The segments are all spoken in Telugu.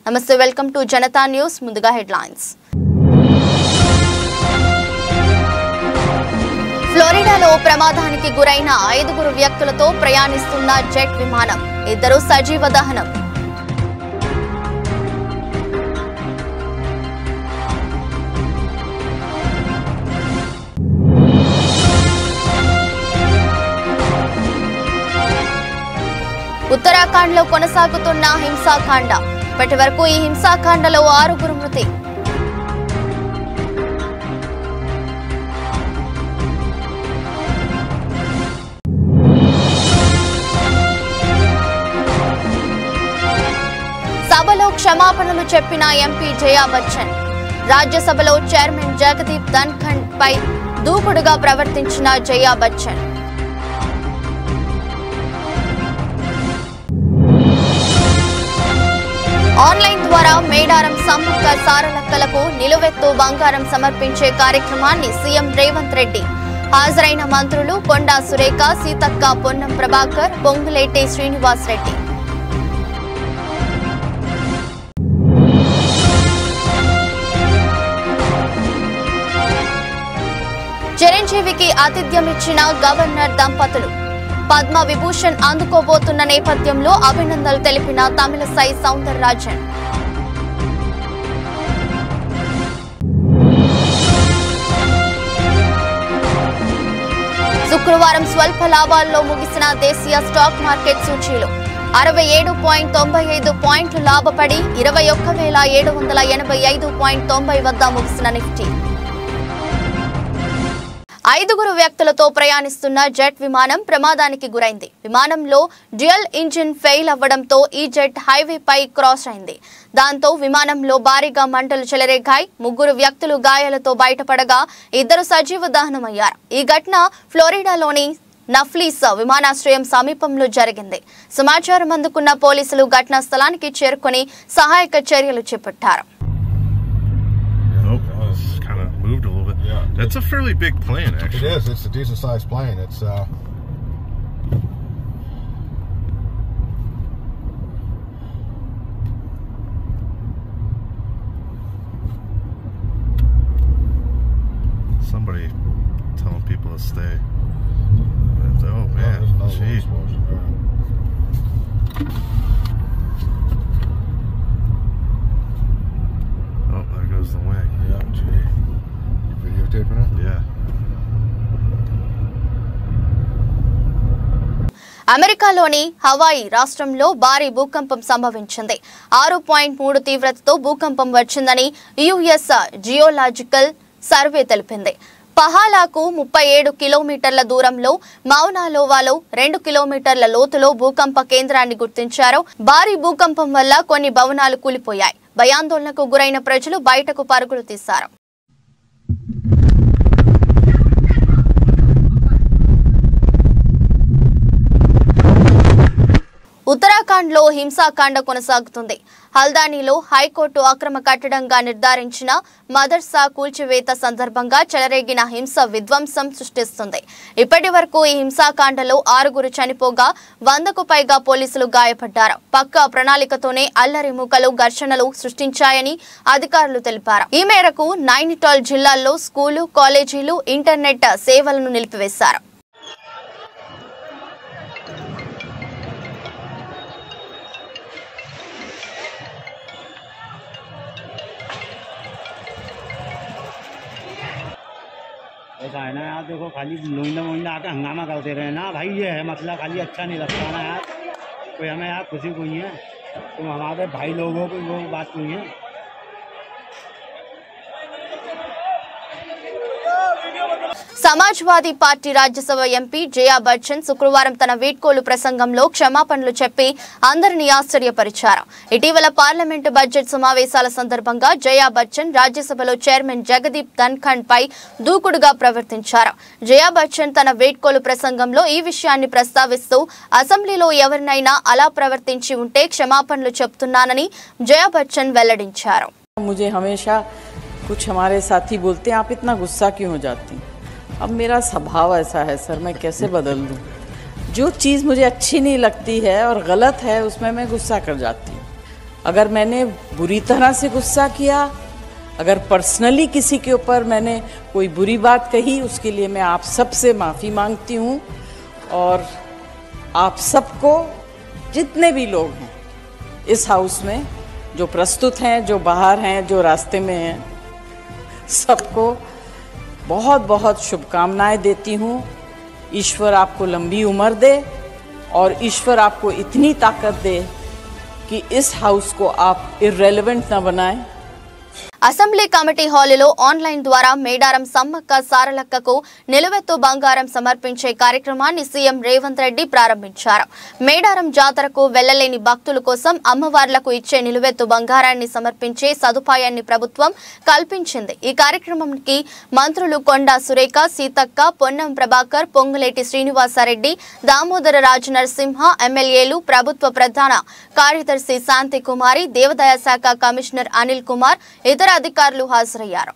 నమస్తే వెల్కమ్ టు జనతా న్యూస్ ముందుగా హెడ్లైన్స్ ఫ్లోరిడాలో ప్రమాదానికి గురైన 5 వ్యక్తులతో ప్రయాణిస్తున్న జెట్ విమానం ఇద్దరు సజీవ దహనం ఉత్తరాఖండ్లో కొనసాగుతున్న హింసాకాండ ఇప్పటి వరకు ఈ హింసాకాండలో 6 మృతి సభలో క్షమాపణలు చెప్పిన ఎంపీ జయా బచ్చన్ రాజ్యసభలో చైర్మన్ జగదీప్ ధన్ఖడ్ పై దూకుడుగా ప్రవర్తించిన జయా బచ్చన్ ఆన్లైన్ ద్వారా మేడారం సమ్మక్క సారలక్కలకు నిలువెత్తు బంగారం సమర్పించే కార్యక్రమాన్ని సీఎం రేవంత్ రెడ్డి హాజరైన మంత్రులు కొండా సురేఖ సీతక్క పొన్నం ప్రభాకర్ పొంగులేటి శ్రీనివాస్ రెడ్డి చిరంజీవికి ఆతిథ్యమిచ్చిన గవర్నర్ దంపతులు పద్మ విభూషణ్ అందుకోబోతున్న నేపథ్యంలో అభినందనలు తెలిపిన తమిళసై సౌందరరాజన్ శుక్రవారం స్వల్ప లాభాల్లో ముగిసిన దేశీయ స్టాక్ మార్కెట్ సూచీలు 67.95 పాయింట్లు లాభపడి 21,785.90 వద్ద ముగిసిన నిఫ్టీ 5 వ్యక్తులతో ప్రయాణిస్తున్న జెట్ విమానం ప్రమాదానికి గురైంది. విమానంలో డ్యూయల్ ఇంజిన్ ఫెయిల్ అవ్వడంతో ఈ జెట్ హైవేపై క్రాస్ అయింది. దాంతో విమానంలో భారీగా మంటలు చెలరేగాయి. 3 వ్యక్తులు గాయాలతో బయటపడగా 2 సజీవ దహనమయ్యారు. ఈ ఘటన ఫ్లోరిడాలోని నఫ్లీస్ విమానాశ్రయం సమీపంలో జరిగింది. సమాచారం అందుకున్న పోలీసులు ఘటనా స్థలానికి చేరుకొని సహాయక చర్యలు చేపట్టారు. Moved a little bit. Yeah. That's a fairly big plane, actually. It is. It's a decent sized plane. It's Somebody telling people to stay. Oh man, jeez. Oh, there goes the wing. Yeah, gee. Videotaping it? Yeah. అమెరికాలోని హవాయి రాష్ట్రంలో భారీ భూకంపం సంభవించింది. 6.3 తీవ్రతతో భూకంపం వచ్చిందని యుఎస్ జియోలాజికల్ సర్వే తెలిపింది. పహాలాకు 37 కిలోమీటర్ల దూరంలో మౌనాలోవాలో 2 కిలోమీటర్ల లోతులో భూకంప కేంద్రాన్ని గుర్తించారు. భారీ భూకంపం వల్ల కొన్ని భవనాలు కూలిపోయాయి. భయాందోళనకు గురైన ప్రజలు బయటకు పరుగులు తీశారు. ఉత్తరాఖండ్లో హింసాకాండ కొనసాగుతుంది. హల్దానీలో హైకోర్టు అక్రమ కట్టడంగా నిర్ధారించిన మదర్సా కూల్చివేత సందర్భంగా చెలరేగిన హింస విధ్వంసం సృష్టిస్తుంది. ఇప్పటి వరకు ఈ హింసాకాండలో 6 చనిపోగా 100కు పైగా పోలీసులు గాయపడ్డారు. పక్కా ప్రణాళికతోనే అల్లరి మూకలు ఘర్షణలు సృష్టించాయని అధికారులు తెలిపారు. ఈ మేరకు నైనిటాల్ జిల్లాల్లో స్కూలు, కాలేజీలు, ఇంటర్నెట్ సేవలను నిలిపివేశారు. ऐसा है ना यार, देखो खाली लोइंदा मोइंदा आके हंगामा करते रहे ना भाई, ये है मतलब खाली अच्छा नहीं लगता ना यार। कोई हमें यार खुशी कोई है, तुम हमारे भाई लोगों को वो बात नहीं है। సమాజ్వాదీ పార్టీ రాజ్యసభ ఎంపీ జయా బచ్చన్ శుక్రవారం తన వీడ్కోలు ప్రసంగంలో క్షమాపణలు చెప్పి అందరినీ ఆశ్చర్యపరిచారు. ఇటీవల పార్లమెంటు బడ్జెట్ సమావేశాల సందర్భంగా జయా బచ్చన్ రాజ్యసభలో చైర్మన్ జగదీప్ ధన్ఖడ్ పై దూకుడుగా ప్రవర్తించారు. జయా బచ్చన్ తన వీడ్కోలు ప్రసంగంలో ఈ విషయాన్ని ప్రస్తావిస్తూ అసెంబ్లీలో ఎవరినైనా అలా ప్రవర్తించి ఉంటే క్షమాపణలు చెప్తున్నానని జయా బచ్చన్ వెల్లడించారు. मुझे हमेशा कुछ हमारे साथी बोलते हैं आप इतना गुस्सा क्यों हो जाती। अब मेरा स्वभाव ऐसा है सर, मैं कैसे बदल दूं। जो चीज़ मुझे अच्छी नहीं लगती है और गलत है उसमें मैं गुस्सा कर जाती हूँ। अगर मैंने बुरी तरह से गुस्सा किया, अगर पर्सनली किसी के ऊपर मैंने कोई बुरी बात कही, उसके लिए मैं आप सबसे माफ़ी मांगती हूँ। और आप सबको, जितने भी लोग हैं इस हाउस में, जो प्रस्तुत हैं, जो बाहर हैं, जो रास्ते में हैं, सबको बहुत बहुत शुभकामनाएं देती हूँ। ईश्वर आपको लंबी उम्र दे और ईश्वर आपको इतनी ताकत दे कि इस हाउस को आप इर्रेलेवेंट न बनाएं। అసెంబ్లీ కమిటీ హాలులో ఆన్లైన్ ద్వారా మేడారం సమ్మక్క సారలక్కకు నిలువెత్తు బంగారం సమర్పించే కార్యక్రమాన్ని సీఎం రేవంత్ రెడ్డి ప్రారంభించారు. మేడారం జాతరకు వెళ్లలేని భక్తుల కోసం అమ్మవార్లకు ఇచ్చే నిలువెత్తు బంగారాన్ని సమర్పించే సదుపాయాన్ని ప్రభుత్వం కల్పించింది. ఈ కార్యక్రమానికి మంత్రులు కొండా సురేఖ, సీతక్క, పొన్నం ప్రభాకర్, పొంగులేటి శ్రీనివాసరెడ్డి, దామోదర రాజు నరసింహ, ఎమ్మెల్యేలు, ప్రభుత్వ ప్రధాన కార్యదర్శి శాంతి కుమారి, దేవాదాయ శాఖ కమిషనర్ అనిల్ కుమార్, ఇతర అధికారులు హాజరయ్యారు.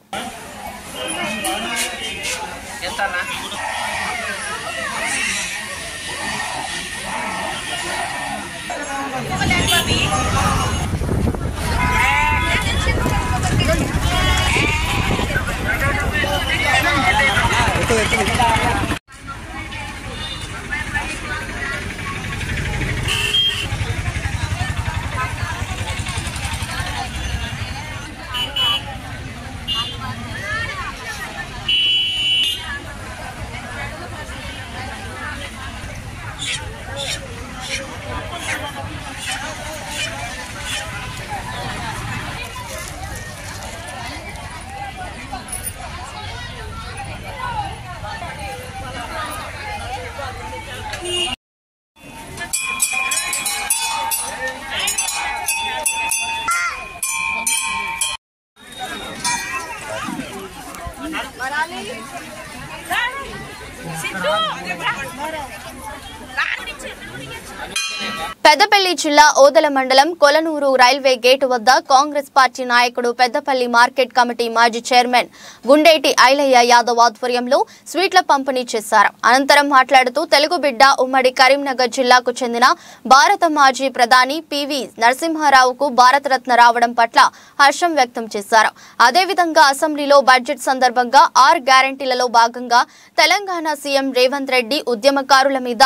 పెద్దపల్లి జిల్లా ఓదెల మండలం కొలనూరు రైల్వే గేటు వద్ద కాంగ్రెస్ పార్టీ నాయకుడు పెద్దపల్లి మార్కెట్ కమిటీ మాజీ చైర్మన్ గుండేటి ఐలయ్య యాదవ్ ఆధ్వర్యంలో స్వీట్ల పంపిణీ చేశారు. అనంతరం మాట్లాడుతూ తెలుగు బిడ్డ ఉమ్మడి కరీంనగర్ జిల్లాకు చెందిన భారత మాజీ ప్రధాని పివి నరసింహారావుకు భారతరత్న రావడం పట్ల హర్షం వ్యక్తం చేశారు. అదేవిధంగా అసెంబ్లీలో బడ్జెట్ సందర్భంగా 6 గ్యారంటీలలో భాగంగా తెలంగాణ సీఎం రేవంత్ రెడ్డి ఉద్యమకారుల మీద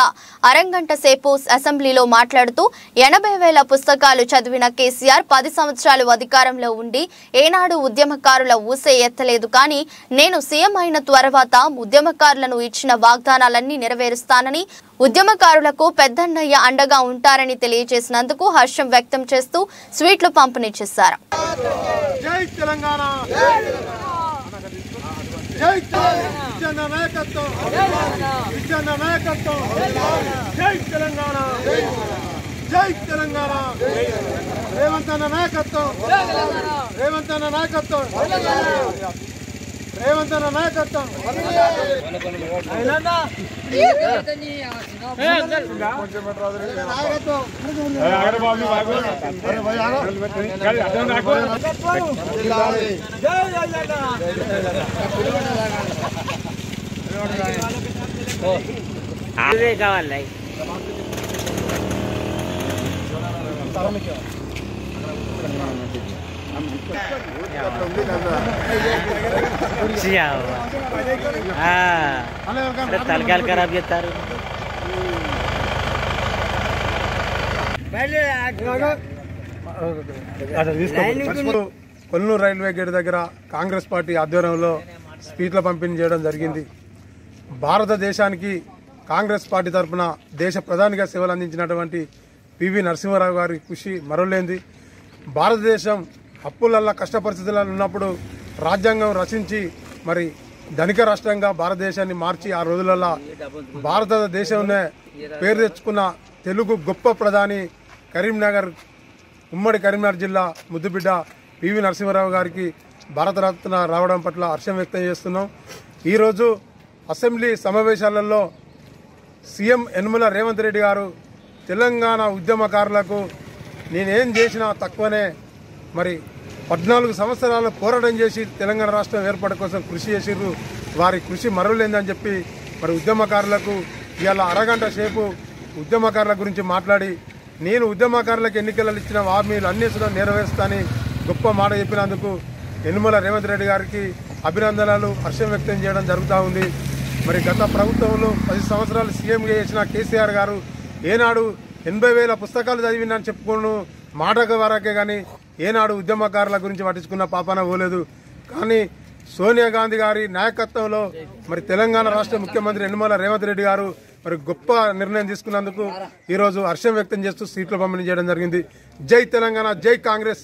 అరంగంట సేపు అసెంబ్లీలో మాట్లాడుతూ 80,000 పుస్తకాలు చదివిన కేసీఆర్ 10 సంవత్సరాలు అధికారంలో ఉండి ఏనాడు ఉద్యమకారుల ఊసే ఎత్తలేదు. కానీ నేను సీఎం అయిన తర్వాత ఉద్యమకారులను ఇచ్చిన వాగ్దానాలన్నీ నెరవేరుస్తానని, ఉద్యమకారులకు పెద్దన్నయ్య అండగా ఉంటారని తెలియజేసినందుకు హర్షం వ్యక్తం చేస్తూ స్వీట్లు పంపిణీ చేశారు. జై తెలంగాణ, జై నాయకత్వం, జై తెలంగాణ, జై తెలంగాణ, రేవంత్ అన్న నాయకత్వం, రేవంత్ అన్న నాయకత్వం, రేవంత్ అన్న నాయకత్వం. కావాలి తలకాయలు ఖరాబ్ చేస్తారు. కొల్లూరు రైల్వే గేట్ దగ్గర కాంగ్రెస్ పార్టీ ఆధ్వర్యంలో స్వీట్ల పంపిణీ చేయడం జరిగింది. భారతదేశానికి కాంగ్రెస్ పార్టీ తరఫున దేశ ప్రధానిగా సేవలు అందించినటువంటి పివి నరసింహారావు గారి కృషి మరవలేంది. భారతదేశం అప్పులల్లా కష్ట పరిస్థితులలో ఉన్నప్పుడు రాజ్యాంగం రచించి మరి ధనిక రాష్ట్రంగా భారతదేశాన్ని మార్చి ఆ రోజులలో భారతదేశంలో పేరు తెచ్చుకున్న తెలుగు గొప్ప ప్రధాని కరీంనగర్, ఉమ్మడి కరీంనగర్ జిల్లా ముద్దుబిడ్డ పివి నరసింహారావు గారికి భారతరత్న రావడం పట్ల హర్షం వ్యక్తం చేస్తున్నాం. ఈరోజు అసెంబ్లీ సమావేశాలలో సీఎం యనమల రేవంత్ రెడ్డి గారు తెలంగాణ ఉద్యమకారులకు నేనేం చేసినా తక్కువనే, మరి 14 సంవత్సరాలు పోరాటం చేసి తెలంగాణ రాష్ట్రం ఏర్పాటు కోసం కృషి చేసిర్రు, వారి కృషి మరవలేదని చెప్పి మరి ఉద్యమకారులకు ఇవాళ అరగంట సేపు ఉద్యమకారుల గురించి మాట్లాడి నేను ఉద్యమకారులకు ఎన్నికలలో ఇచ్చిన హామీలు అన్ని నెరవేరుస్తానని గొప్ప మాట చెప్పినందుకు యనుమల రేవంత్ రెడ్డి గారికి అభినందనలు, హర్షం వ్యక్తం చేయడం జరుగుతూ ఉంది. మరి గత ప్రభుత్వంలో 10 సంవత్సరాలు సీఎంగా చేసిన కేసీఆర్ గారు ఏనాడు 80,000 పుస్తకాలు చదివినని చెప్పుకోను మాట వరకే కానీ ఏనాడు ఉద్యమకారుల గురించి పట్టించుకున్న పాపాన పోలేదు. కానీ సోనియా గాంధీ గారి నాయకత్వంలో మరి తెలంగాణ రాష్ట్ర ముఖ్యమంత్రి యనుమల రేవంత్ రెడ్డి గారు మరి గొప్ప నిర్ణయం తీసుకున్నందుకు ఈరోజు హర్షం వ్యక్తం చేస్తూ సీట్లు పంపిణీ చేయడం జరిగింది. జై తెలంగాణ, జై కాంగ్రెస్.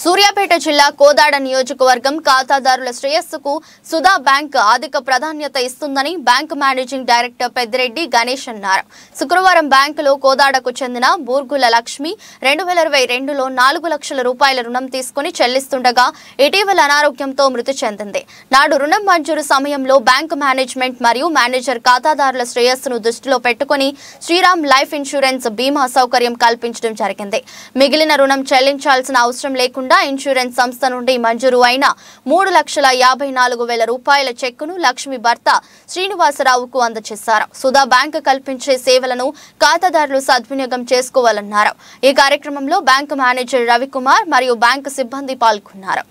సూర్యాపేట జిల్లా కోదాడ నియోజకవర్గం ఖాతాదారుల శ్రేయస్సుకు సుధా బ్యాంక్ అధిక ప్రాధాన్యత ఇస్తుందని bank managing director Peddireddy Ganesh అన్నారు. శుక్రవారం బ్యాంకులో కోదాడకు చెందిన బూర్గుల లక్ష్మి 2022లో 4 లక్షల రూపాయల రుణం తీసుకుని చెల్లిస్తుండగా ఇటీవల అనారోగ్యంతో మృతి చెందింది. నాడు రుణం మంజూరు సమయంలో బ్యాంక్ మేనేజ్మెంట్ మరియు మేనేజర్ ఖాతాదారుల శ్రేయస్సును దృష్టిలో పెట్టుకుని శ్రీరామ్ లైఫ్ ఇన్సూరెన్స్ బీమా సౌకర్యం కల్పించడం జరిగింది. మిగిలిన రుణం చెల్లించాల్సిన అవసరం లేకుండా ఇన్సూరెన్స్ సంస్థ నుండి మంజూరు అయిన 3,54,000 రూపాయల చెక్కును లక్ష్మి భర్త శ్రీనివాసరావుకు అందజేశారు. సుధా బ్యాంకు కల్పించే సేవలను ఖాతాదారులు సద్వినియోగం చేసుకోవాలన్నారు. ఈ కార్యక్రమంలో బ్యాంకు మేనేజర్ రవికుమార్ మరియు బ్యాంకు సిబ్బంది పాల్గొన్నారు.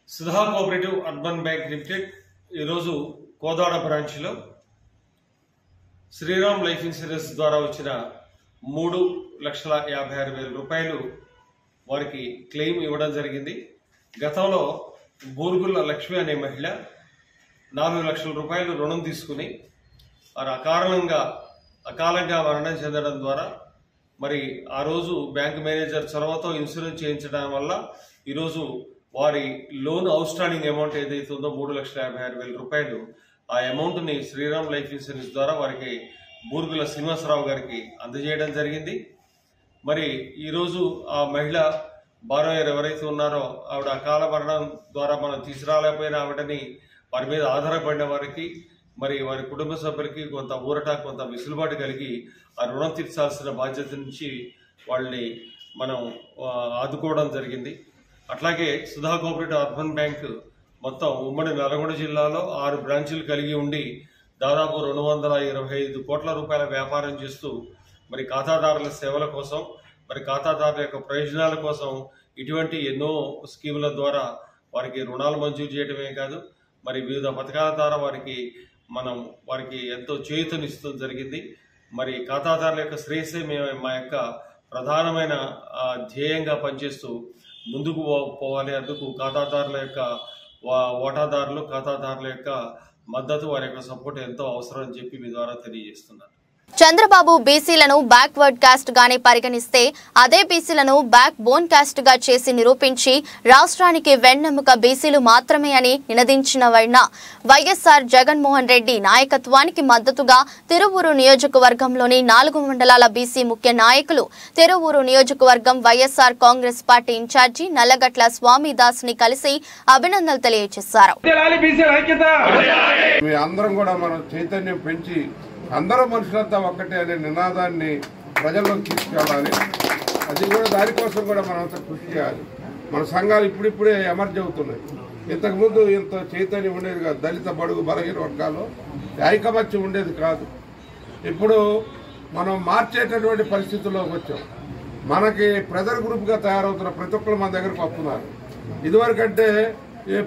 Sudha cooperative urban bank limited ఈరోజు కోదాడ బ్రాంచ్లో శ్రీరామ్ లైఫ్ ఇన్సూరెన్స్ ద్వారా వచ్చిన 3,56,000 రూపాయలు వారికి క్లెయిమ్ ఇవ్వడం జరిగింది. గతంలో బూర్గుల లక్ష్మి అనే మహిళ 4 లక్షల రూపాయలు రుణం తీసుకుని వారు అకాలంగా మరణం చెందడం ద్వారా మరి ఆ రోజు బ్యాంక్ మేనేజర్ చొరవతో ఇన్సూరెన్స్ చేయించడం వల్ల ఈరోజు వారి లోన్ అవుట్ స్టాండింగ్ అమౌంట్ ఏదైతే ఉందో 3,56,000 రూపాయలు ఆ అమౌంట్ని శ్రీరామ్ లైఫ్ ఇన్సూరెన్స్ ద్వారా వారికి బూర్గుల శ్రీనివాసరావు గారికి అందజేయడం జరిగింది. మరి ఈరోజు ఆ మహిళ బారోయర్ ఎవరైతే ఉన్నారో ఆవిడ అకాల మరణం ద్వారా మనం తీసుకురాలేకపోయినా ఆవిడని వారి మీద ఆధారపడిన వారికి మరి వారి కుటుంబ సభ్యులకి కొంత ఊరట, కొంత వెసులుబాటు కలిగి ఆ రుణం తీర్చాల్సిన బాధ్యత నుంచి వాళ్ళని మనం ఆదుకోవడం జరిగింది. అట్లాగే సుధా కోఆపరేటివ్ అర్బన్ బ్యాంక్ మొత్తం ఉమ్మడి నల్గొండ జిల్లాలో 6 బ్రాంచీలు కలిగి ఉండి దాదాపు 225 కోట్ల రూపాయల వ్యాపారం చేస్తూ మరి ఖాతాదారుల సేవల కోసం, మరి ఖాతాదారుల యొక్క ప్రయోజనాల కోసం ఇటువంటి ఎన్నో స్కీముల ద్వారా వారికి రుణాలు మంజూరు చేయడమే కాదు మరి వివిధ పథకాల ద్వారా వారికి ఎంతో చేయూతనిస్తూ జరిగింది. మరి ఖాతాదారుల యొక్క శ్రేయస్సే మా యొక్క ప్రధానమైన ధ్యేయంగా పనిచేస్తూ ముందుకు పోవాలి. అందుకు ఖాతాదారుల యొక్క ఓటాదారులు, ఖాతాదారుల యొక్క మద్దతు, వారి యొక్క సపోర్ట్ ఎంతో అవసరం అని చెప్పి మీ ద్వారా తెలియజేస్తున్నాను. చంద్రబాబు బీసీలను బ్యాక్వర్డ్ కాస్ట్ గానే పరిగణిస్తే అదే బీసీలను బ్యాక్ బోన్ కాస్ట్ గా చేసి నిరూపించి రాష్ట్రానికి వెన్నెముక బీసీలు మాత్రమే అని నినదించిన వైఎస్ఆర్ జగన్మోహన్ రెడ్డి నాయకత్వానికి మద్దతుగా తిరువూరు నియోజకవర్గంలోని 4 మండలాల బీసీ ముఖ్య నాయకులు తిరువూరు నియోజకవర్గం వైఎస్ఆర్ కాంగ్రెస్ పార్టీ ఇన్ఛార్జి నల్లగట్ల స్వామిదాస్ ని కలిసి అభినందనలు తెలియజేశారు. అందరూ మనుషులంతా ఒక్కటే అనే నినాదాన్ని ప్రజల్లోకి తీసుకెళ్ళాలి. అది కూడా దానికోసం కూడా మనంతా కృషి చేయాలి. మన సంఘాలు ఇప్పుడిప్పుడే ఎమర్జ్ అవుతున్నాయి. ఇంతకుముందు ఇంత చైతన్యం ఉండేది కాదు. దళిత బడుగు బలహీన వర్గాల్లో ఐకమత్యం ఉండేది కాదు. ఇప్పుడు మనం మార్చేటటువంటి పరిస్థితుల్లోకి వచ్చాం. మనకి ప్రెజర్ గ్రూప్గా తయారవుతున్న ప్రతి ఒక్కరు మన దగ్గరకు వస్తున్నారు. ఇదివరకంటే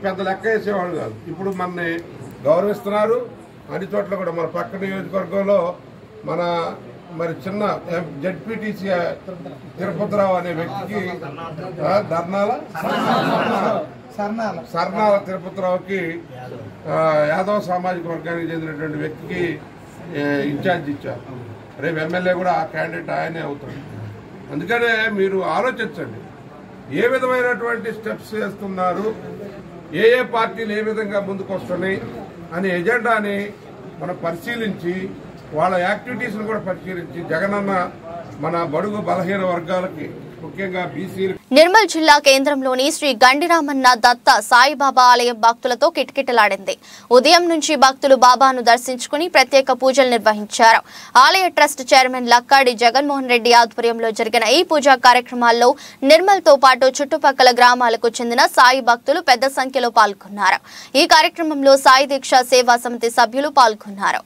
పెద్ద లెక్క వేసేవాళ్ళు కాదు. ఇప్పుడు మనని గౌరవిస్తున్నారు. అన్ని చోట్ల కూడా మన పక్క నియోజకవర్గంలో మరి చిన్న జడ్పీటీసీ తిరుపతిరావు అనే వ్యక్తికి సర్నాల తిరుపతిరావుకి యాదవ సామాజిక వర్గానికి చెందినటువంటి వ్యక్తికి ఇన్ఛార్జ్ ఇచ్చారు. రేపు ఎమ్మెల్యే కూడా ఆ క్యాండిడేట్ ఆయనే అవుతాడు. అందుకనే మీరు ఆలోచించండి, ఏ విధమైనటువంటి స్టెప్స్ చేస్తున్నారు, ఏ పార్టీలు ఏ విధంగా ముందుకు వస్తున్నాయి అనే ఎజెండాని మనం పరిశీలించి వాళ్ళ యాక్టివిటీస్ని కూడా పరిశీలించి జగనన్న మన బడుగు బలహీన వర్గాలకి ముఖ్యంగా బీసీలు. నిర్మల్ జిల్లా కేంద్రంలోని శ్రీ గండిరామన్న దత్త సాయిబాబా ఆలయం భక్తులతో కిటకిటలాడింది. ఉదయం నుంచి భక్తులు బాబాను దర్శించుకుని ప్రత్యేక పూజలు నిర్వహించారు. ఆలయ ట్రస్ట్ చైర్మన్ లక్కాడి జగన్మోహన్ రెడ్డి ఆధ్వర్యంలో జరిగిన ఈ పూజా కార్యక్రమాల్లో నిర్మల్ తో పాటు చుట్టుపక్కల గ్రామాలకు చెందిన సాయి భక్తులు పెద్ద సంఖ్యలో పాల్గొన్నారు. ఈ కార్యక్రమంలో సాయి దీక్ష సేవా సమితి సభ్యులు పాల్గొన్నారు.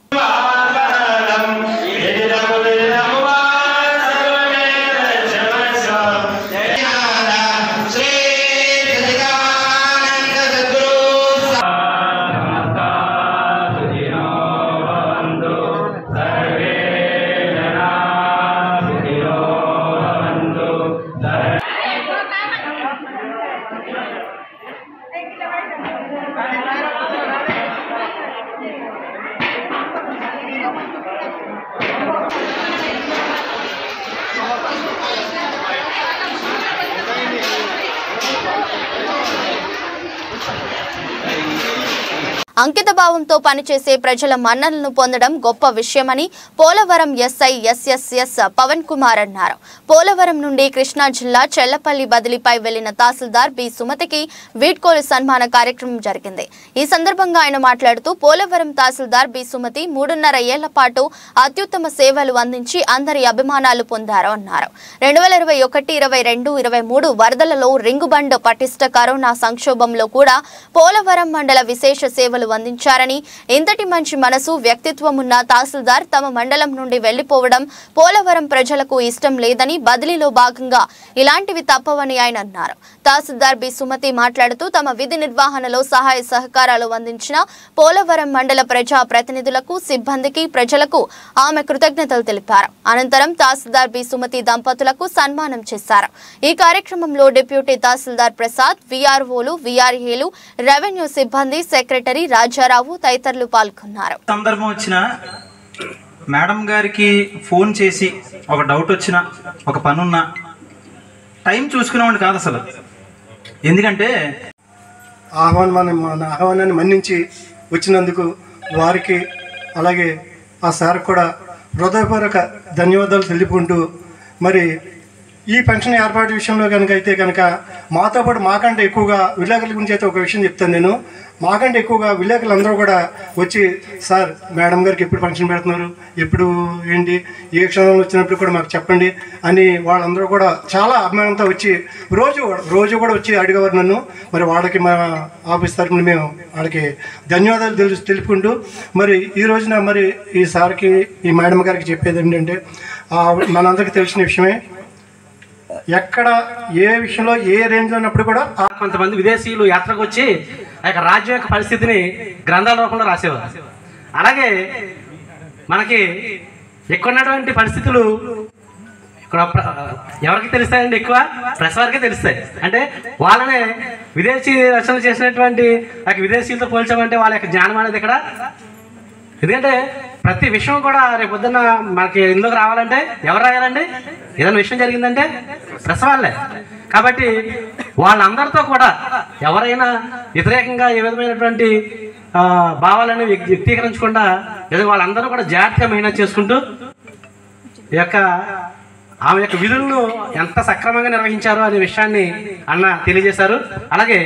అంకిత భావంతో పనిచేసే ప్రజల మన్ననలను పొందడం గొప్ప విషయమని పోలవరం ఎస్ఐ ఎస్ఎస్ఎస్ పవన్ కుమార్ అన్నారు. పోలవరం నుండి కృష్ణా జిల్లా చెల్లపల్లి బదిలీపై వెళ్లిన తహసీల్దార్ బి సుమతికి వీడ్కోలు సన్మాన కార్యక్రమం జరిగింది. ఈ సందర్భంగా ఆయన మాట్లాడుతూ పోలవరం తహసీల్దార్ బి సుమతి 3.5 ఏళ్ల పాటు అత్యుత్తమ సేవలు అందించి అందరి అభిమానాలు పొందారు అన్నారు. 2021, 22, 23 వరదలలో రింగుబండ్ పటిష్ట కరోనా సంక్షోభంలో కూడా పోలవరం మండల విశేష సేవలు అందించారని, ఇంతటి మంచి మనసు వ్యక్తిత్వం ఉన్న తహసీల్దార్ తమ మండలం నుండి వెళ్లిపోవడం పోలవరం ప్రజలకు ఇష్టం లేదని, బదిలీలో భాగంగా ఇలాంటివి తప్పవని ఆయన అన్నారు. తహసీల్దార్ బి సుమతి మాట్లాడుతూ తమ విధి నిర్వహణలో సహాయ సహకారాలు అందించిన పోలవరం మండల ప్రజా ప్రతినిధులకు, సిబ్బందికి, ప్రజలకు ఆమె కృతజ్ఞతలు తెలిపారు. అనంతరం తహసీల్దార్ బి సుమతి దంపతులకు సన్మానం చేశారు. ఈ కార్యక్రమంలో డిప్యూటీ తహసీల్దార్ ప్రసాద్, విఆర్ఓలు, విఆర్ఏలు, రెవెన్యూ సిబ్బంది, సెక్రటరీ రాజారావు తదితరులు పాల్గొన్నారు. సందర్భం వచ్చిన మేడం గారికి ఫోన్ చేసి ఒక డౌట్ వచ్చినా, ఒక పనున్నా టైం చూసుకునేవాడిని కాదు అసలు. ఎందుకంటే ఆహ్వానాన్ని మన్నించి వచ్చినందుకు వారికి, అలాగే ఆ సార్ కూడా హృదయపూర్వక ధన్యవాదాలు తెలుపుకుంటూ, మరి ఈ ఫంక్షన్ ఏర్పాటు విషయంలో కనుక మాతో పాటు మాకంటే ఎక్కువగా విలేకరుల గురించి అయితే ఒక విషయం చెప్తాను నేను. మాకంటే ఎక్కువగా విలేకరులు అందరూ కూడా వచ్చి, సార్ మేడం గారికి ఎప్పుడు ఫంక్షన్ పెడుతున్నారు, ఎప్పుడు ఏంటి, ఏ క్షణంలో వచ్చినప్పుడు కూడా మాకు చెప్పండి అని వాళ్ళందరూ కూడా చాలా అభిమానంతో వచ్చి రోజు కూడా వచ్చి అడిగేవారు నన్ను. మరి వాళ్ళకి మా ఆఫీస్ తరఫున మేము వాళ్ళకి ధన్యవాదాలు తెలుపుకుంటూ, మరి ఈ రోజున మరి ఈ సార్కి, ఈ మేడం గారికి చెప్పేది ఏంటంటే, మనందరికీ తెలిసిన విషయమే, ఎక్కడ ఏ విషయంలో ఏ రేంజ్లో ఉన్నప్పుడు కూడా కొంతమంది విదేశీయులు యాత్రకు వచ్చి ఆ యొక్క రాజ్యం యొక్క పరిస్థితిని గ్రంథాల రూపంలో రాసేవారు. అలాగే మనకి ఎక్కువ ఉన్నటువంటి పరిస్థితులు ఇక్కడ ఎవరికి తెలుస్తాయండి? ఎక్కువ ప్రెస్ వారికే తెలుస్తాయి. అంటే వాళ్ళనే విదేశీ రచనలు చేసినటువంటి విదేశీయులతో పోల్చామంటే వాళ్ళ యొక్క జ్ఞానం అనేది ఇక్కడ. ఎందుకంటే ప్రతి విషయం కూడా రేపు పొద్దున్న మనకి ఇందులోకి రావాలంటే ఎవరు రాయాలండి? ఏదైనా విషయం జరిగిందంటే ప్రెస్ వాళ్ళే. కాబట్టి వాళ్ళందరితో కూడా ఎవరైనా వ్యతిరేకంగా ఏ విధమైనటువంటి భావాలను వ్యక్తీకరించకుండా వాళ్ళందరూ కూడా జాగ్రత్తగా మెయింటైన్ చేసుకుంటూ ఈ యొక్క ఆమె యొక్క విధులను ఎంత సక్రమంగా నిర్వహించారు అనే విషయాన్ని అన్న తెలియజేశారు. అలాగే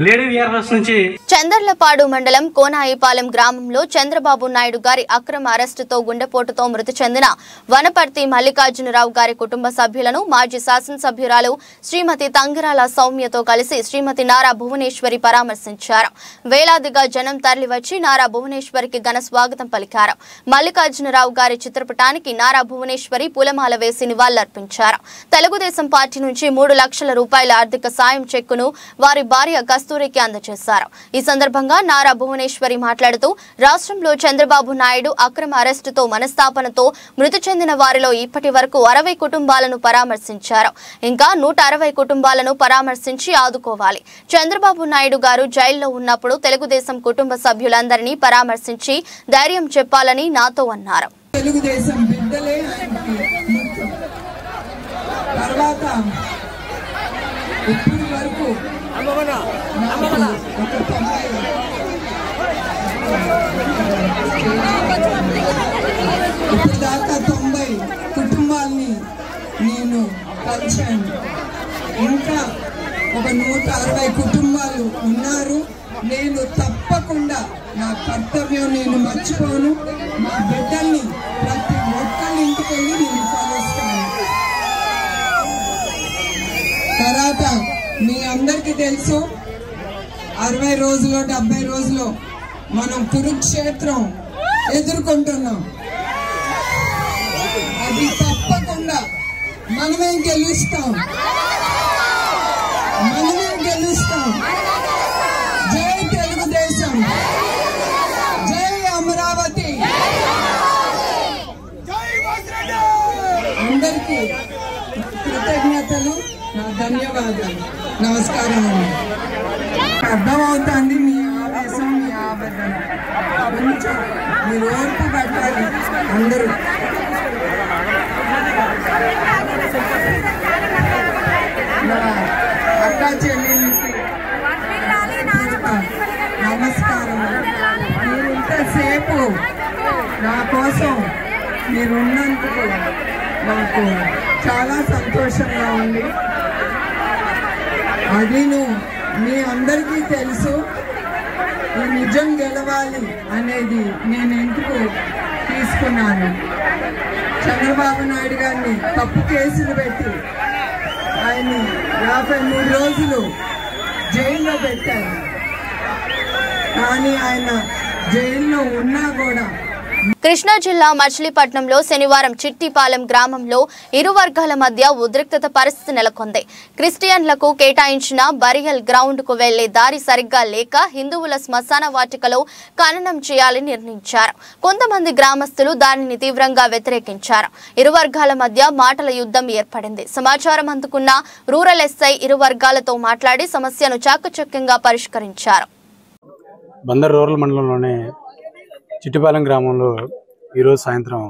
లేడీ విఆర్ఓస్ నుంచి చందర్లపాడు మండలం కోనాయిపాలెం గ్రామంలో చంద్రబాబు నాయుడు గారి అక్రమ అరెస్టుతో గుండెపోటుతో మృతి చెందిన వనపర్తి మల్లికార్జునరావు గారి కుటుంబ సభ్యులను మాజీ శాసనసభ్యురాలు శ్రీమతి తంగిరాల సౌమ్యతో కలిసి శ్రీమతి నారా భువనేశ్వరి పరామర్శించారు. వేలాదిగా జనం తరలివచ్చి నారా భువనేశ్వరికి ఘన స్వాగతం పలికారు. మల్లికార్జునరావు గారి చిత్రపటానికి నారా భువనేశ్వరి పూలమాల వేసి నివాళులర్పించారు. తెలుగుదేశం పార్టీ నుంచి 3 లక్షల రూపాయల ఆర్థిక సాయం చెక్కును వారి భార్య కస్తూరికి అందజేశారు. ఈ సందర్భంగా నారా భువనేశ్వరి మాట్లాడుతూ రాష్ట్రంలో చంద్రబాబు నాయుడు అక్రమ అరెస్టుతో మనస్తాపనతో మృతి చెందిన వారిలో ఇప్పటి వరకు 60 కుటుంబాలను పరామర్శించారు. ఇంకా 160 కుటుంబాలను పరామర్శించి ఆదుకోవాలి. చంద్రబాబు నాయుడు గారు జైల్లో ఉన్నప్పుడు తెలుగుదేశం కుటుంబ సభ్యులందరినీ పరామర్శించి ధైర్యం చెప్పాలని నాతో అన్నారు. తెలుగుదేశం బిడ్డలే తర్వాత ఇప్పటి వరకు ఇప్పుడు దాకా 90 కుటుంబాలని నేను కలిశాను. ఇంకా ఒక 160 కుటుంబాలు ఉన్నారు. నేను తప్పకుండా నా కర్తవ్యం నేను మర్చిపోను. మా బిడ్డల్ని ప్రతి ఒక్కరి ఇంటికి వెళ్ళి నేను కలుస్తాను. తర్వాత మీ అందరికీ తెలుసు 60 రోజులు 70 రోజులు మనం కురుక్షేత్రం ఎదుర్కొంటున్నాం. అది తప్పకుండా మనమే గెలుస్తాం. జై తెలుగుదేశం, జై అమరావతి. అందరికీ కృతజ్ఞతలు, నా ధన్యవాదాలు, నమస్కారం అండి. అర్థమవుతుంది మీ ఆవేశం, మీ ఆవేదన. కొంచెం మీరు ఓర్పు పట్టాలి అందరూ. అక్క చెల్లెళ్ళకి నమస్కారం. మీరు ఇంతసేపు నా కోసం మీరున్నందుకు నాకు చాలా సంతోషంగా ఉంది. అదిను మీ అందరికీ తెలుసు, ఈ నిజం గెలవాలి అనేది నేను ఎందుకు తీసుకున్నాను. చంద్రబాబు నాయుడు గారిని తప్పు కేసులు పెట్టి ఆయన 53 రోజులు జైల్లో పెట్టారు. కానీ ఆయన జైల్లో ఉన్నా కూడా కృష్ణా జిల్లా మచిలీపట్నంలో శనివారం చిట్టిపాలెం గ్రామంలో ఇరు వర్గాల మధ్య ఉద్రిక్తత పరిస్థితి నెలకొంది. క్రిస్టియన్లకు కేటాయించిన బరియల్ గ్రౌండ్ కు వెళ్లే దారి సరిగ్గా లేక హిందువుల శ్మశాన వాటికలో ఖననం చేయాలని నిర్ణయించారు. కొంతమంది గ్రామస్తులు దానిని తీవ్రంగా వ్యతిరేకించారు. ఇరు వర్గాల మధ్య మాటల యుద్ధం ఏర్పడింది. సమాచారం అందుకున్న రూరల్ ఎస్ఐ ఇరు వర్గాలతో మాట్లాడి సమస్యను చాకచక్యంగా పరిష్కరించారు. బందర్ రూరల్ మండలంలోని చిట్టిపాలెం గ్రామంలో ఈరోజు సాయంత్రం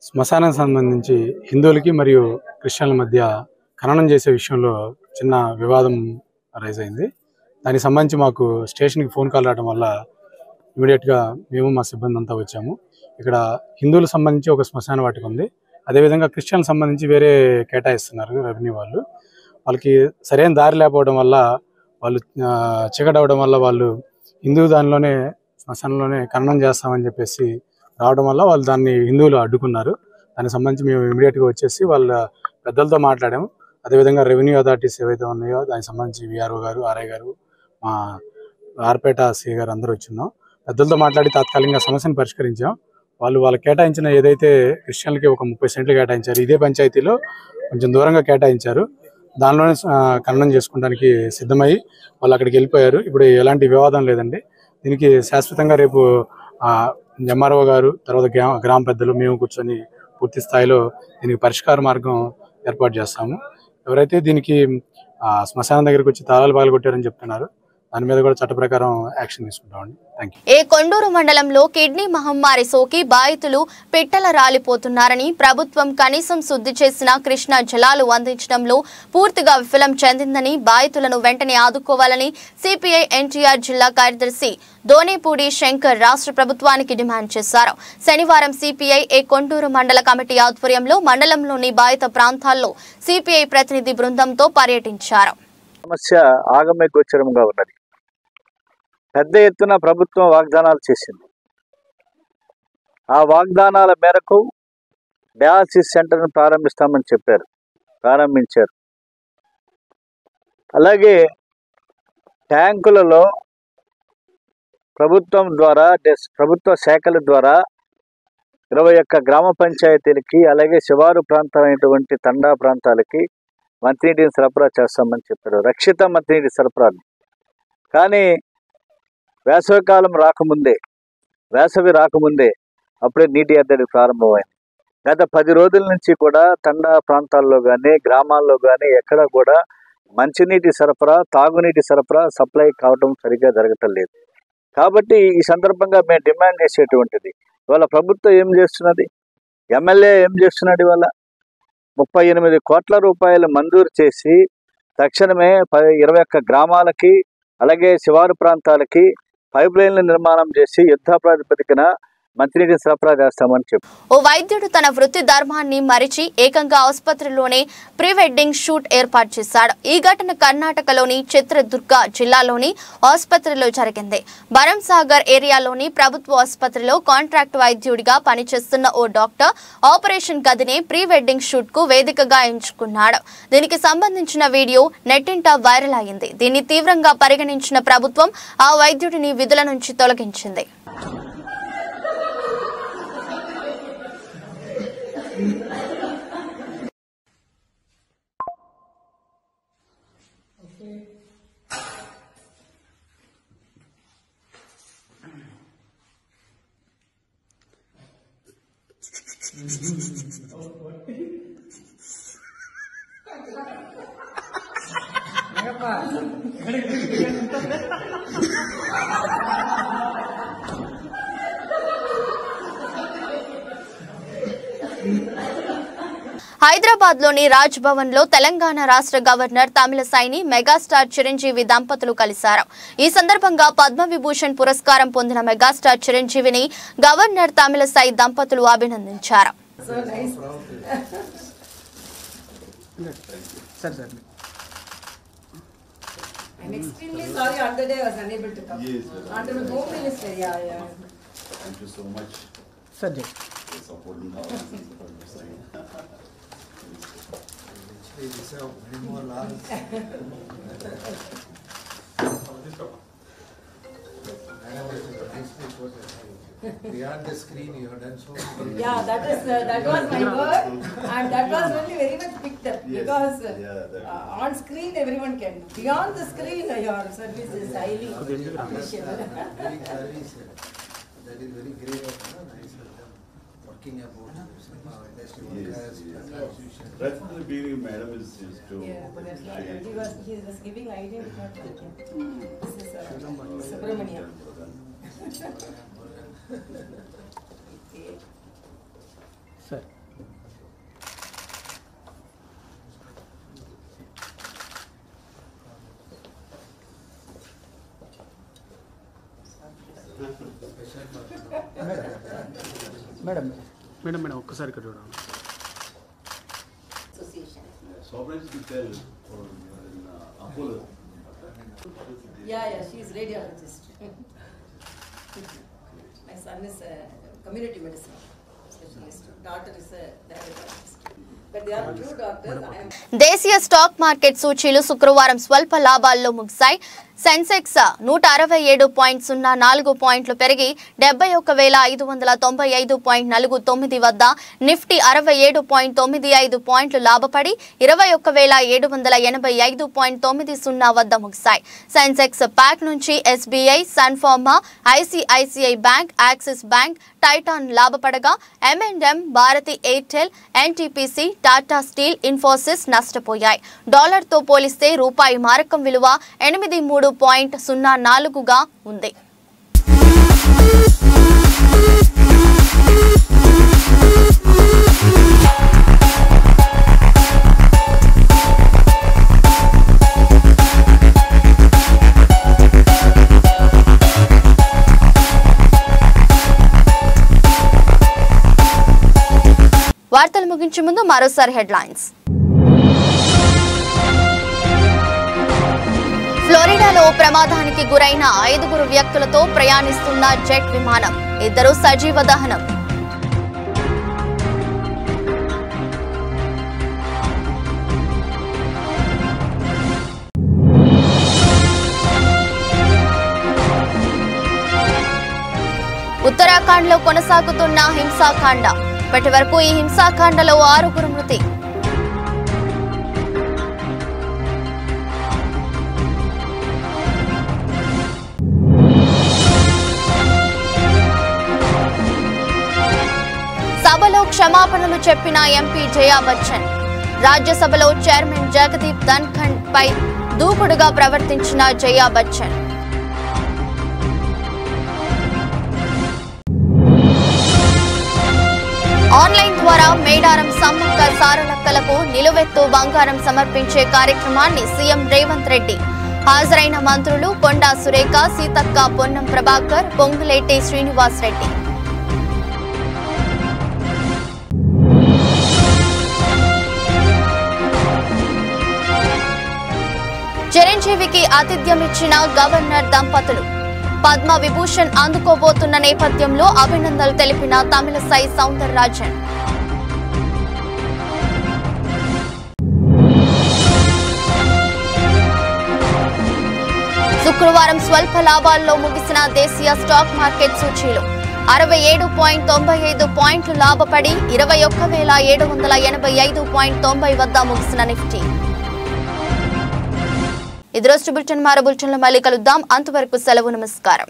శ్మశానానికి సంబంధించి హిందువులకి మరియు క్రిస్టియన్ల మధ్య ఖననం చేసే విషయంలో చిన్న వివాదం రైజ్ అయింది. దానికి సంబంధించి మాకు స్టేషన్కి ఫోన్ కాల్ రావడం వల్ల ఇమీడియట్గా మేము మా సిబ్బంది అంతా వచ్చాము. ఇక్కడ హిందువులకు సంబంధించి ఒక శ్మశాన వాటిక ఉంది, అదేవిధంగా క్రిస్టియన్లకు సంబంధించి వేరే కేటాయిస్తున్నారు రెవెన్యూ వాళ్ళు. వాళ్ళకి సరైన దారి లేకపోవడం వల్ల వాళ్ళు చీకటి అవ్వడం వల్ల వాళ్ళు హిందూ దానిలోనే శ్మశానంలోనే ఖననం చేస్తామని చెప్పేసి రావడం వల్ల వాళ్ళు దాన్ని హిందువులు అడ్డుకున్నారు. దానికి సంబంధించి మేము ఇమీడియట్గా వచ్చేసి వాళ్ళ పెద్దలతో మాట్లాడాము. అదేవిధంగా రెవెన్యూ అథారిటీస్ ఏవైతే ఉన్నాయో దానికి సంబంధించి విఆర్ఓ గారు, ఆర్ఐ గారు, మా ఆర్పేట సిఐ గారు అందరూ వచ్చిన్నాం. పెద్దలతో మాట్లాడి తాత్కాలికంగా సమస్యను పరిష్కరించాం. వాళ్ళు కేటాయించిన ఏదైతే క్రిస్టియన్లకి ఒక 30 సెంట్లు కేటాయించారు, ఇదే పంచాయతీలో కొంచెం దూరంగా కేటాయించారు. దానిలోనే ఖననం చేసుకోవడానికి సిద్ధమయ్యి వాళ్ళు అక్కడికి వెళ్ళిపోయారు. ఇప్పుడు ఎలాంటి వివాదం లేదండి. దీనికి శాశ్వతంగా రేపు ఎంఆర్ఓ గారు, తర్వాత గ్రామ పెద్దలు మేము కూర్చొని పూర్తి స్థాయిలో దీనికి పరిష్కార మార్గం ఏర్పాటు చేస్తాము. ఎవరైతే దీనికి శ్మశానం దగ్గరికి వచ్చి తాళాలు పగలగొట్టారని చెప్తున్నారు, దాని మీద కూడా చట్ట ప్రకారం యాక్షన్ తీసుకుంటామండి. థాంక్యూ. ఏ కొండూరు మండలంలో కిడ్నీ మహమ్మారి సోకి బాధితులు పిట్టల రాలిపోతున్నారని ప్రభుత్వం కనీసం శుద్ధి చేసిన కృష్ణా జలాలు అందించడంలో పూర్తిగా విఫలం చెందిందని, బాధితులను వెంటనే ఆదుకోవాలని సిపిఐ ఎన్టీఆర్ జిల్లా కార్యదర్శి దోనేపూడి శంకర్ రాష్ట్ర ప్రభుత్వానికి డిమాండ్ చేశారు. శనివారం సిపిఐ ఏ కొండూరు మండల కమిటీ ఆధ్వర్యంలో మండలంలోని బాధిత ప్రాంతాల్లో సిపిఐ ప్రతినిధి బృందంతో పర్యటించారు. సమస్య ఆగమ్య గోచరంగా ఉన్నది. పెద్ద ఎత్తున ప్రభుత్వం వాగ్దానాలు చేసింది. ఆ వాగ్దానాల మేరకు డయాలసిస్ సెంటర్ను ప్రారంభిస్తామని చెప్పారు, ప్రారంభించారు. అలాగే ట్యాంకులలో ప్రభుత్వం ద్వారా, ప్రభుత్వ శాఖల ద్వారా 21 గ్రామ పంచాయతీలకి, అలాగే శివారు ప్రాంతమైనటువంటి తండా ప్రాంతాలకి మంచినీటిని సరఫరా చేస్తామని చెప్పారు, రక్షిత మంచినీటి సరఫరాలు. కానీ వేసవికాలం రాకముందే, వేసవి రాకముందే అప్పుడే నీటి ఎద్దడి ప్రారంభమైంది. గత 10 రోజుల నుంచి కూడా తండా ప్రాంతాల్లో కానీ, గ్రామాల్లో కానీ ఎక్కడ కూడా మంచినీటి సరఫరా, తాగునీటి సరఫరా సప్లై కావడం సరిగ్గా జరగటం లేదు. కాబట్టి ఈ సందర్భంగా మేము డిమాండ్ చేసేటువంటిది, ఇవాళ ప్రభుత్వం ఏం చేస్తున్నది, ఎమ్మెల్యే ఏం చేస్తున్నాడు, ఇవాళ 38 కోట్ల రూపాయలు మంజూరు చేసి తక్షణమే 21 గ్రామాలకి, అలాగే శివారు ప్రాంతాలకి పైప్ లైన్ల నిర్మాణం చేసి యుద్ధ ప్రాతిపదికన మంత్రిని సరఫరా చేస్తామని చెప్పారు. ఓ వైద్యుడు తన వృత్తి ధర్మాన్ని మరిచి ఏకంగా ఆసుపత్రిలోనే ప్రీ వెడ్డింగ్ షూట్ ఏర్పాటు చేశాడు. ఈ ఘటన కర్ణాటకలోని చిత్రదుర్గ జిల్లాలోని ఆసుపత్రిలో జరిగింది. బరంసాగర్ ఏరియాలోని ప్రభుత్వ ఆసుపత్రిలో కాంట్రాక్ట్ వైద్యుడిగా పనిచేస్తున్న ఓ డాక్టర్ ఆపరేషన్ గదిని ప్రీ వెడ్డింగ్ షూట్ కు వేదికగా ఎంచుకున్నాడు. దీనికి సంబంధించిన వీడియో నెట్టింట వైరల్ అయింది. దీన్ని తీవ్రంగా పరిగణించిన ప్రభుత్వం ఆ వైద్యుడిని విధుల నుంచి తొలగించింది. హైదరాబాద్ లోని రాజ్ భవన్ లో తెలంగాణ రాష్ట్ర గవర్నర్ తమిళసైని మెగాస్టార్ చిరంజీవి దంపతులు కలిశారు. ఈ సందర్భంగా పద్మవిభూషణ్ పురస్కారం పొందిన మెగాస్టార్ చిరంజీవిని గవర్నర్ తమిళసై దంపతులు అభినందించారు. I'm extremely sorry on the day I was unable to come. Yes, Honorable Home Minister, yeah. Thank you so much. Sir, for supporting our We deserve many more laurels. Beyond the screen, you have done so much. Yeah, that was my work, and that was really very much picked up, Yes. because Yeah, on screen everyone can. Beyond the screen, your service is highly appreciable. Very service. That is very great. Nice of them working about industry workers. Right from the beginning, madam is to. He was giving idea. This is Subramania. Sir. Madam madam madam ఒక్కసారి ఇక్కడ చూడండి. Sovereigns to tell for Apollo. Yeah, she is radiologist. My son is a community medicine specialist. Daughter is a diabetologist. But they are true doctors. దేశీయ స్టాక్ మార్కెట్ సూచీలు శుక్రవారం స్వల్ప లాభాల్లో ముగిశాయి. సెన్సెక్స్ 167.04 పాయింట్లు పెరిగి 71,595.49 వద్ద, నిఫ్టీ 67.95 పాయింట్లు లాభపడి 21,785.90 వద్ద ముగిశాయి. సెన్సెక్స్ ప్యాక్ నుంచి SBI, Sun Pharma, ICICI bank, Axis bank, Titan లాభపడగా M&M, Bharti Airtel, NTPC, Tata steel, Infosys నష్టపోయాయి. డాలర్తో పోలిస్తే రూపాయి మారకం విలువ 83.04గా ఉంది. వార్తలు ముగించే ముందు మరోసారి హెడ్లైన్స్. ఫ్లోరిడాలో ప్రమాదానికి గురైన 5 వ్యక్తులతో ప్రయాణిస్తున్న జెట్ విమానం, 2 సజీవ దహనం. ఉత్తరాఖండ్లో కొనసాగుతున్న హింసాకాండ, ఇప్పటి వరకు ఈ హింసాకాండలో 6 మృతి. సభలో క్షమాపణలు చెప్పిన ఎంపీ జయా బచ్చన్, రాజ్యసభలో చైర్మన్ జగదీప్ ధన్ఖడ్ పై దూకుడుగా ప్రవర్తించిన జయా బచ్చన్. ఆన్లైన్ ద్వారా మేడారం సమ్మక్క సారలక్కలకు నిలువెత్తు బంగారం సమర్పించే కార్యక్రమాన్ని సీఎం రేవంత్ రెడ్డి, హాజరైన మంత్రులు కొండా సురేఖ, సీతక్క, పొన్నం ప్రభాకర్, పొంగులేటి శ్రీనివాస్ రెడ్డి. చిరంజీవికి ఆతిథ్యం ఇచ్చిన గవర్నర్ దంపతులు పద్మ విభూషణ్ అందుకోబోతున్న నేపథ్యంలో అభినందనలు తెలిపిన తమిళసై సౌందరరాజన్. శుక్రవారం స్వల్ప లాభాల్లో ముగిసిన దేశీయ స్టాక్ మార్కెట్ సూచీలు 67.95 పాయింట్లు లాభపడి 21,785.90 వద్ద ముగిసిన నిఫ్టీ. ఇది రోజు బులెటిన్. మరో బులెటిన్లో మళ్ళీ కలుద్దాం. అంతవరకు సెలవు. నమస్కారం.